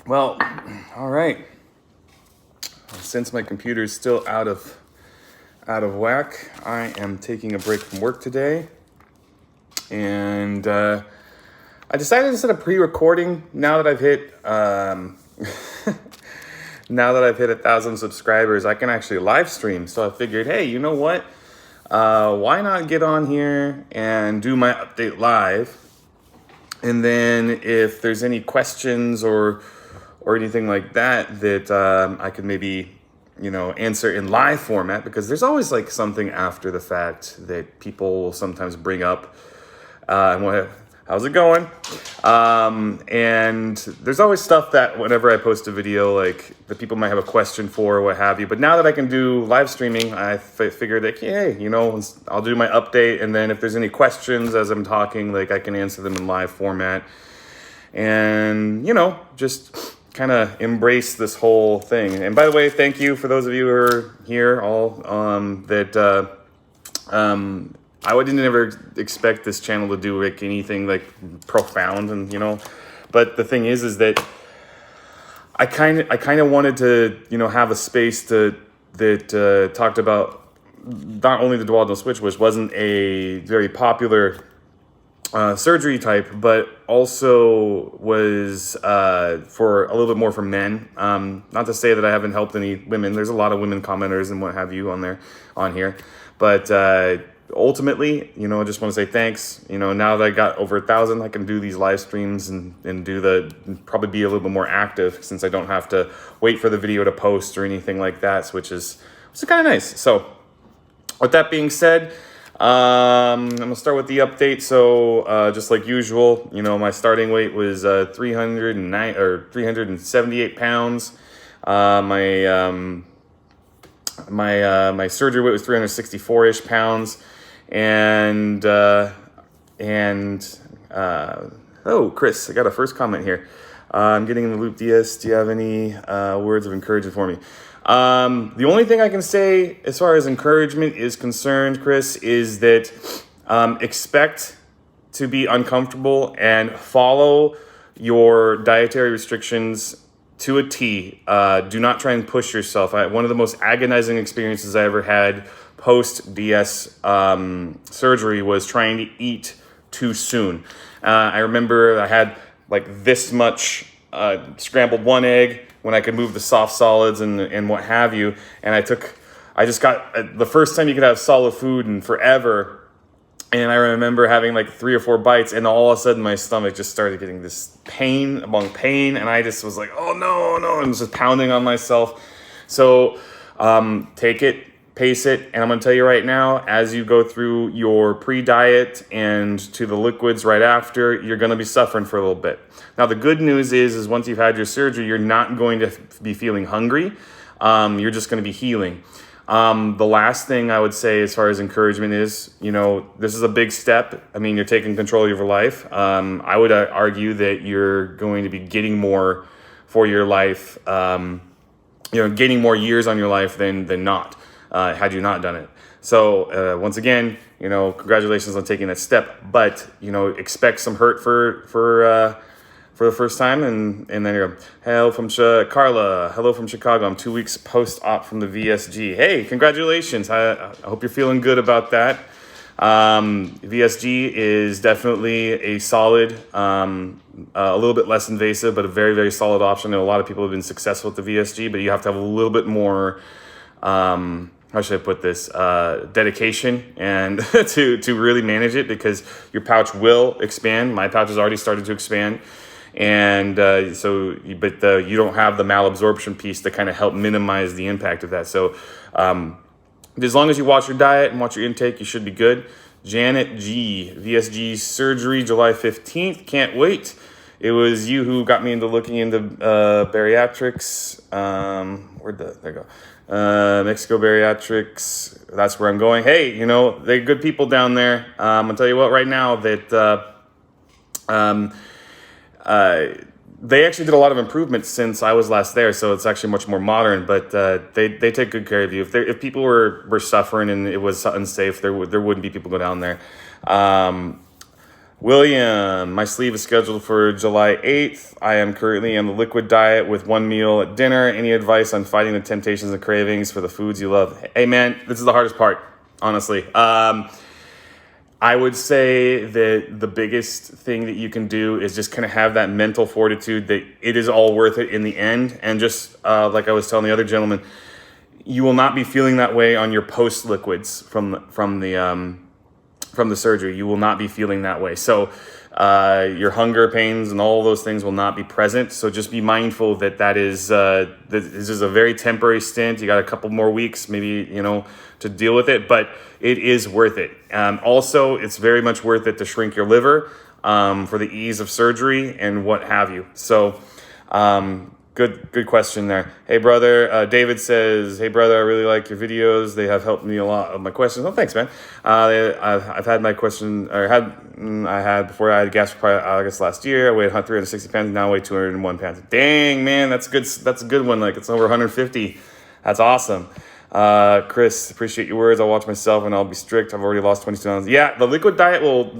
Well, all right. Since my computer is still out of whack, I am taking a break from work today, and I decided instead of pre-recording, now that I've hit now that I've hit 1,000 subscribers, I can actually live stream. So I figured, hey, you know what? Why not get on here and do my update live? And then if there's any questions or anything like that I could maybe, answer in live format, because there's always like something after the fact that people will sometimes bring up. How's it going? And there's always stuff that whenever I post a video, like that people might have a question for or what have you. But now that I can do live streaming, I figured that, hey, I'll do my update. And then if there's any questions as I'm talking, like I can answer them in live format. And, just kind of embrace this whole thing. And by the way, thank you for those of you who are here, all I didn't ever expect this channel to do like anything like profound, and but the thing is that I kind of wanted to have a space that talked about not only the duodenal switch, which wasn't a very popular surgery type, but also was for a little bit more for men. Not to say that I haven't helped any women. There's a lot of women commenters and what have you on here, but ultimately, I just want to say thanks. Now that I got over 1,000, I can do these live streams and probably be a little bit more active, since I don't have to wait for the video to post or anything like that, which is kind of nice. So with that being said, I'm gonna start with the update. So just like usual, my starting weight was 378 pounds. My surgery weight was 364-ish pounds. And oh, Chris, I got a first comment here. I'm getting in the loop, DS. Do you have any words of encouragement for me? The only thing I can say as far as encouragement is concerned, Chris, is that expect to be uncomfortable and follow your dietary restrictions to a T. Do not try and push yourself. One of the most agonizing experiences I ever had post-DS surgery was trying to eat too soon. I remember I had like this much scrambled one egg when I could move the soft solids and what have you. And I just got the first time you could have solid food in forever. And I remember having like 3 or 4 bites, and all of a sudden my stomach just started getting this pain among pain. And I just was like, oh no, and was just pounding on myself. So take it, pace it. And I'm going to tell you right now, as you go through your pre-diet and to the liquids right after, you're going to be suffering for a little bit. Now, the good news is once you've had your surgery, you're not going to be feeling hungry. You're just going to be healing. The last thing I would say as far as encouragement is, this is a big step. I mean, you're taking control of your life. I would argue that you're going to be getting more for your life, gaining more years on your life than not, had you not done it. So once again, congratulations on taking that step, but, expect some hurt for the first time, and then you go, hello from Carla, hello from Chicago. I'm 2 weeks post-op from the VSG. Hey, congratulations. I hope you're feeling good about that. VSG is definitely a solid, a little bit less invasive, but a very, very solid option. I know a lot of people have been successful with the VSG, but you have to have a little bit more, how should I put this, dedication and to really manage it, because your pouch will expand. My pouch has already started to expand. And you don't have the malabsorption piece to kind of help minimize the impact of that. So as long as you watch your diet and watch your intake, you should be good. Janet G, VSG surgery, July 15th. Can't wait. It was you who got me into looking into bariatrics. There you go. Mexico Bariatrics. That's where I'm going. Hey, they're good people down there. I'm going to tell you what right now that they actually did a lot of improvements since I was last there, so it's actually much more modern. But they take good care of you. If people were suffering and it was unsafe, there wouldn't be people go down there. William, my sleeve is scheduled for July 8th. I am currently on the liquid diet with one meal at dinner. Any advice on fighting the temptations and cravings for the foods you love? Hey man, this is the hardest part, honestly. I would say that the biggest thing that you can do is just kind of have that mental fortitude that it is all worth it in the end. And just like I was telling the other gentleman, you will not be feeling that way on your post liquids from the surgery. You will not be feeling that way. So your hunger pains and all those things will not be present. So just be mindful that this is a very temporary stint. You got a couple more weeks, maybe, to deal with it, but it is worth it. Also, it's very much worth it to shrink your liver for the ease of surgery and what have you. So good question there. Hey, brother. David says, hey, brother, I really like your videos. They have helped me a lot of my questions. Oh, thanks, man. I've had my question, I had before I had gastritis last year. I weighed 360 pounds. Now I weigh 201 pounds. Dang, man, that's good. That's a good one. Like, it's over 150. That's awesome. Chris, appreciate your words. I'll watch myself and I'll be strict. I've already lost 22 pounds. Yeah, the liquid diet will...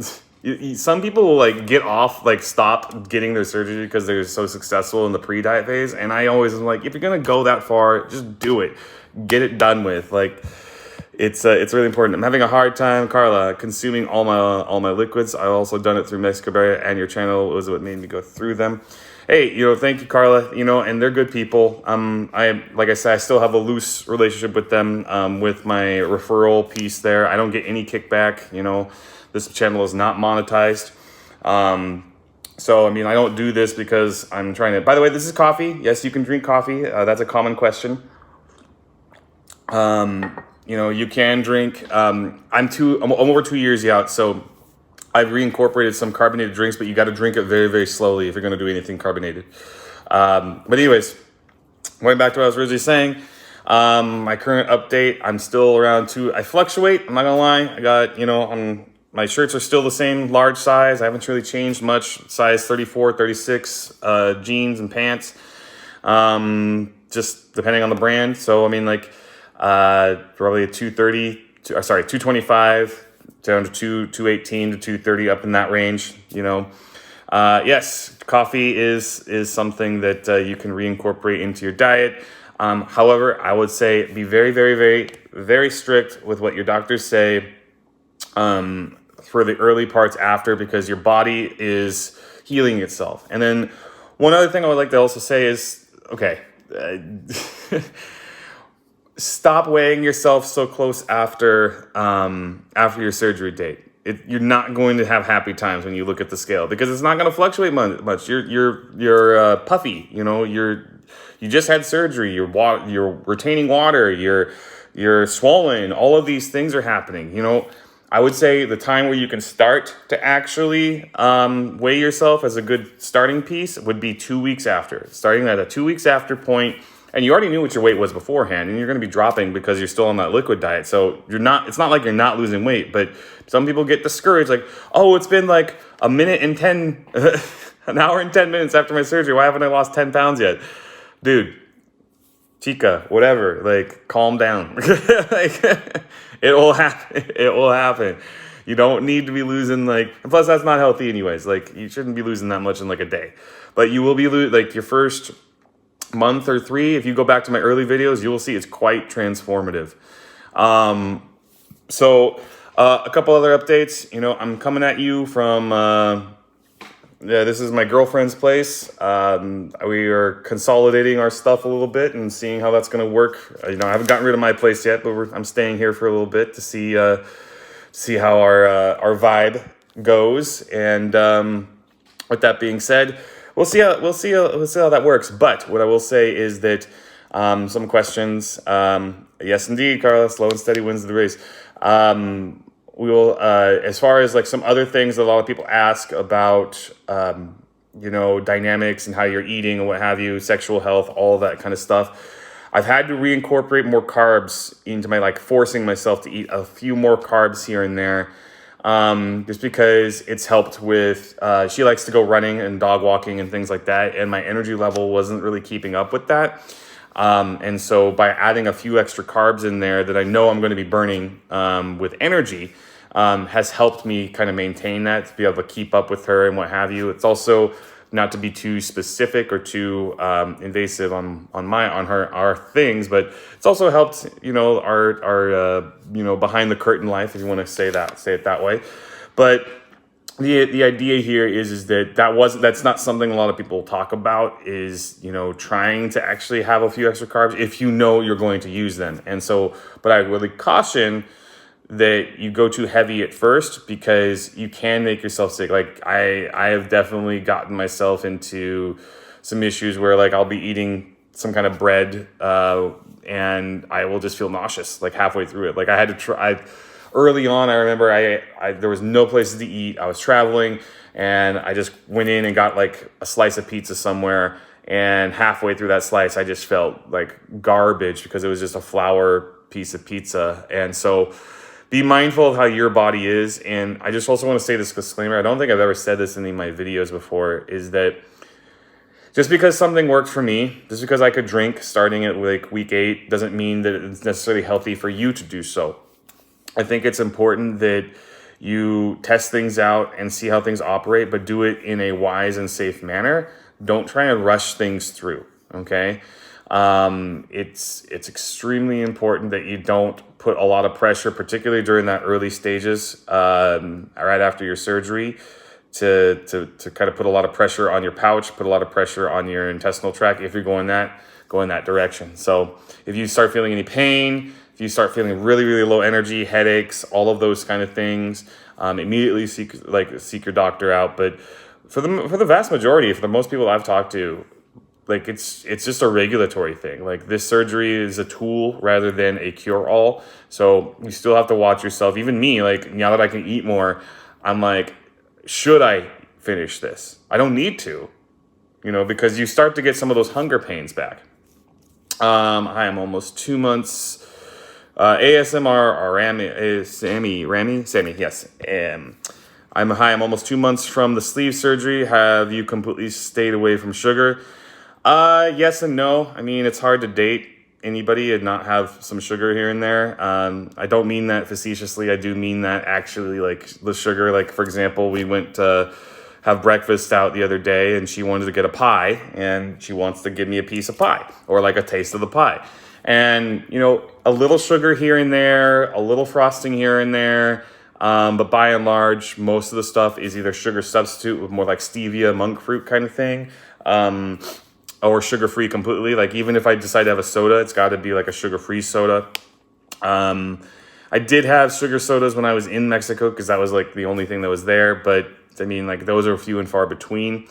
Some people will stop getting their surgery because they're so successful in the pre-diet phase. And I always am like, if you're going to go that far, just do it. Get it done with. Like, it's really important. I'm having a hard time, Carla, consuming all my liquids. I've also done it through Mexico Barrier, and your channel was what made me go through them. Hey, thank you, Carla. And they're good people. Like I said, I still have a loose relationship with them, with my referral piece there. I don't get any kickback, This channel is not monetized. So, I don't do this because I'm trying to... By the way, this is coffee. Yes, you can drink coffee. That's a common question. You can drink... I'm over 2 years out, so I've reincorporated some carbonated drinks, but you got to drink it very, very slowly if you're going to do anything carbonated. But anyways, going back to what I was originally saying, my current update, I'm still around 2... I fluctuate, I'm not going to lie. I got, my shirts are still the same large size. I haven't really changed much. Size 34, 36, jeans and pants. Just depending on the brand. So, probably a 225 down to 218 to 230, up in that range, Yes, coffee is something that you can reincorporate into your diet. However, I would say be very, very, very, very strict with what your doctors say for the early parts after, because your body is healing itself. And then one other thing I would like to also say is, okay, stop weighing yourself so close after your surgery date. You're not going to have happy times when you look at the scale, because it's not going to fluctuate much. You're puffy. You just had surgery. You're retaining water. You're swollen. All of these things are happening. I would say the time where you can start to actually weigh yourself as a good starting piece would be 2 weeks after. Starting at a 2 weeks after point, and you already knew what your weight was beforehand, and you're going to be dropping because you're still on that liquid diet. So it's not like you're not losing weight, but some people get discouraged, like, oh, it's been like an hour and 10 minutes after my surgery. Why haven't I lost 10 pounds yet? Dude, chica, whatever, calm down. It will happen. It will happen. You don't need to be losing and plus that's not healthy anyways. You shouldn't be losing that much in a day, but you will be your first month or 3. If you go back to my early videos, you will see it's quite transformative. So a couple other updates. I'm coming at you from, this is my girlfriend's place. We are consolidating our stuff a little bit and seeing how that's going to work. I haven't gotten rid of my place yet, but I'm staying here for a little bit to see how our vibe goes. And with that being said, we'll see how that works. But what I will say is that some questions. Yes, indeed, Carla. Slow and steady wins the race. We will, as far as some other things that a lot of people ask about, dynamics and how you're eating and what have you, sexual health, all that kind of stuff. I've had to reincorporate more carbs into my, forcing myself to eat a few more carbs here and there, just because it's helped with, she likes to go running and dog walking and things like that, and my energy level wasn't really keeping up with that. And so by adding a few extra carbs in there that I know I'm going to be burning with energy, has helped me kind of maintain that, to be able to keep up with her and what have you. It's also not to be too specific or too invasive on our things, but it's also helped, our behind the curtain life, if you want to say it that way. But the idea here is that that's not something a lot of people talk about, is trying to actually have a few extra carbs if you're going to use them. And so, but I really caution that you go too heavy at first, because you can make yourself sick. Like I have definitely gotten myself into some issues where, like, I'll be eating some kind of bread and I will just feel nauseous like halfway through it. Like I had to try. Early on, I remember there was no places to eat. I was traveling, and I just went in and got like a slice of pizza somewhere. And halfway through that slice, I just felt like garbage, because it was just a flour piece of pizza. And so be mindful of how your body is. And I just also want to say this disclaimer. I don't think I've ever said this in any of my videos before, is that just because something worked for me, just because I could drink starting at like week 8, doesn't mean that it's necessarily healthy for you to do so. I think it's important that you test things out and see how things operate, but do it in a wise and safe manner. Don't try and rush things through, okay? It's extremely important that you don't put a lot of pressure, particularly during that early stages, right after your surgery, to kind of put a lot of pressure on your pouch, put a lot of pressure on your intestinal tract if you're going that direction. So if you start feeling any pain, if you start feeling really, really low energy, headaches, all of those kind of things, immediately seek your doctor out. But for the vast majority, for the most people I've talked to, like it's just a regulatory thing. Like this surgery is a tool rather than a cure-all. So you still have to watch yourself. Even me, like now that I can eat more, I'm like, should I finish this? I don't need to, because you start to get some of those hunger pains back. I am almost 2 months. ASMR or Sammy, yes. I'm almost 2 months from the sleeve surgery. Have you completely stayed away from sugar? Yes and no. I mean, it's hard to date anybody and not have some sugar here and there. I don't mean that facetiously. I do mean that actually, like the sugar. Like, for example, we went to have breakfast out the other day, and she wanted to get a pie, and she wants to give me a piece of pie or like a taste of the pie. And, a little sugar here and there, a little frosting here and there. But by and large, most of the stuff is either sugar substitute with more like stevia, monk fruit kind of thing, or sugar-free completely. Like even if I decide to have a soda, it's got to be like a sugar-free soda. I did have sugar sodas when I was in Mexico, because that was like the only thing that was there. But I mean, like those are few and far between.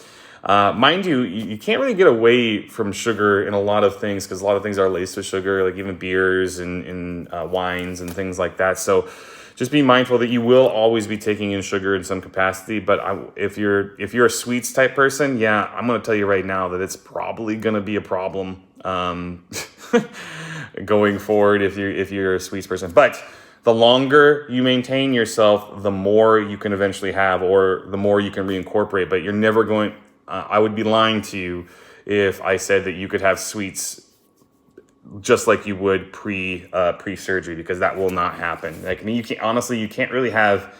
Mind you, you can't really get away from sugar in a lot of things, because a lot of things are laced with sugar, like even beers and wines and things like that. So just be mindful that you will always be taking in sugar in some capacity. But if you're a sweets type person, yeah, I'm going to tell you right now that it's probably going to be a problem going forward if you're a sweets person. But the longer you maintain yourself, the more you can eventually have, or the more you can reincorporate. But you're never going. I would be lying to you if I said that you could have sweets just like you would pre-surgery, because that will not happen. Like, I mean, you can't really have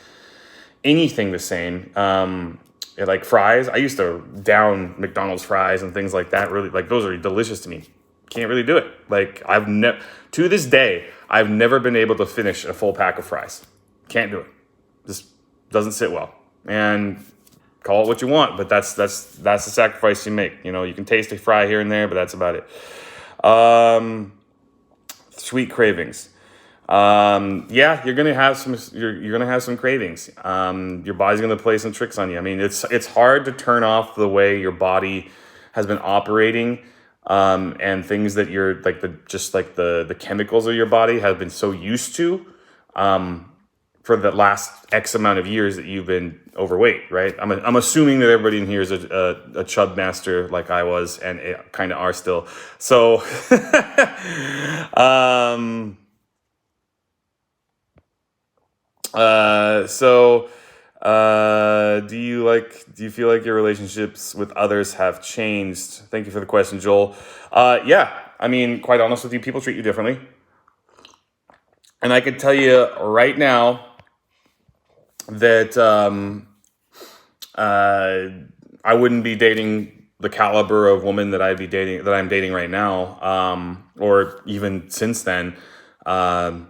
anything the same. Like fries, I used to down McDonald's fries and things like that. Really, like those are delicious to me. Can't really do it. Like to this day, I've never been able to finish a full pack of fries. Can't do it. Just doesn't sit well. And call it what you want, but that's the sacrifice you make. You can taste a fry here and there, but that's about it. Sweet cravings. Yeah, you're gonna have some cravings. Your body's gonna play some tricks on you. I mean, it's hard to turn off the way your body has been operating, and things that you're like the chemicals of your body have been so used to, for the last X amount of years that you've been overweight, right? I'm assuming that everybody in here is a chub master like I was, and kind of are still. So, do you feel like your relationships with others have changed? Thank you for the question, Joel. Yeah, I mean, quite honest with you, people treat you differently. And I can tell you right now, that I wouldn't be dating the caliber of woman that I'm dating right now, or even since then. Um,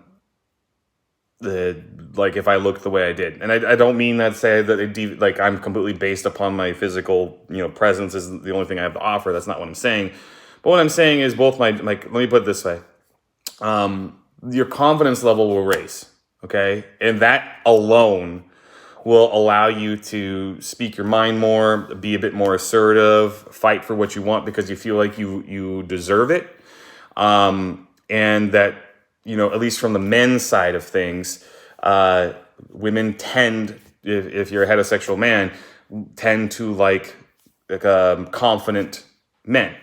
like if I looked the way I did, and I don't mean that to say that like I'm completely based upon my physical, presence is the only thing I have to offer. That's not what I'm saying. But what I'm saying is both my let me put it this way. Your confidence level will raise, okay? And that alone will allow you to speak your mind more, be a bit more assertive, fight for what you want because you feel like you deserve it. And that, at least from the men's side of things, women tend, if you're a heterosexual man, tend to like confident men.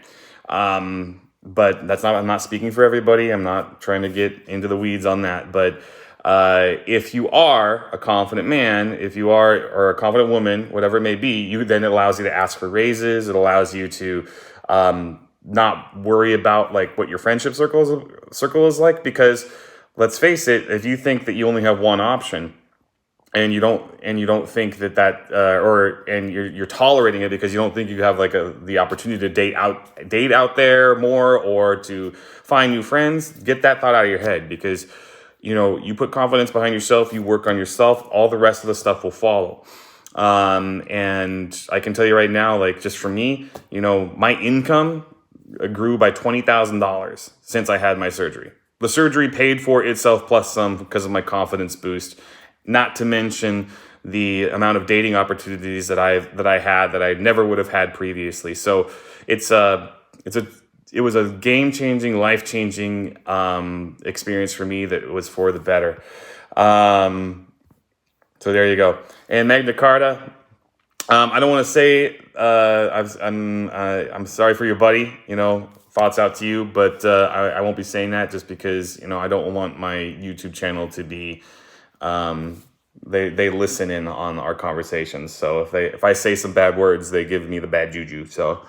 But I'm not speaking for everybody. I'm not trying to get into the weeds on that. But if you are a confident man, if you are, or a confident woman, whatever it may be, then it allows you to ask for raises. It allows you to not worry about like what your friendship circle is like. Because let's face it, if you think that you only have one option, and you don't think and you're tolerating it because you don't think you have like the opportunity to date out there more or to find new friends, get that thought out of your head. Because you put confidence behind yourself, you work on yourself, all the rest of the stuff will follow. And I can tell you right now, like just for me, my income grew by $20,000 since I had my surgery. The surgery paid for itself plus some because of my confidence boost. Not to mention the amount of dating opportunities that I had that I never would have had previously. So it was a game-changing, life-changing experience for me that was for the better. So there you go. And Magna Carta, I don't want to say I'm sorry for your buddy. Thoughts out to you, but I won't be saying that just because I don't want my YouTube channel to be. They listen in on our conversations. So if I say some bad words, they give me the bad juju. So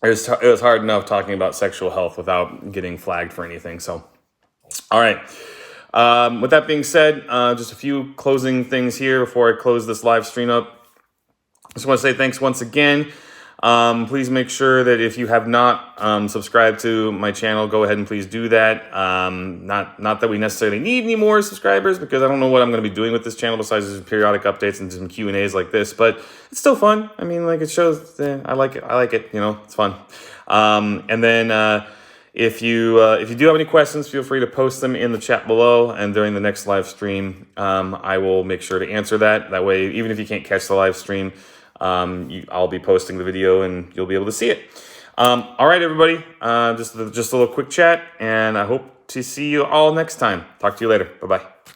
it was hard enough talking about sexual health without getting flagged for anything. So, all right. With that being said, just a few closing things here before I close this live stream up. I just want to say thanks once again. Please make sure that if you have not subscribed to my channel, go ahead and please do that. Not that we necessarily need any more subscribers because I don't know what I'm going to be doing with this channel besides just periodic updates and some Q&As like this, but it's still fun. I mean, like it shows, I like it, it's fun. And then if you do have any questions, feel free to post them in the chat below, and during the next live stream, I will make sure to answer that. That way, even if you can't catch the live stream, I'll be posting the video and you'll be able to see it. All right, everybody, just a little quick chat, and I hope to see you all next time. Talk to you later. Bye-bye.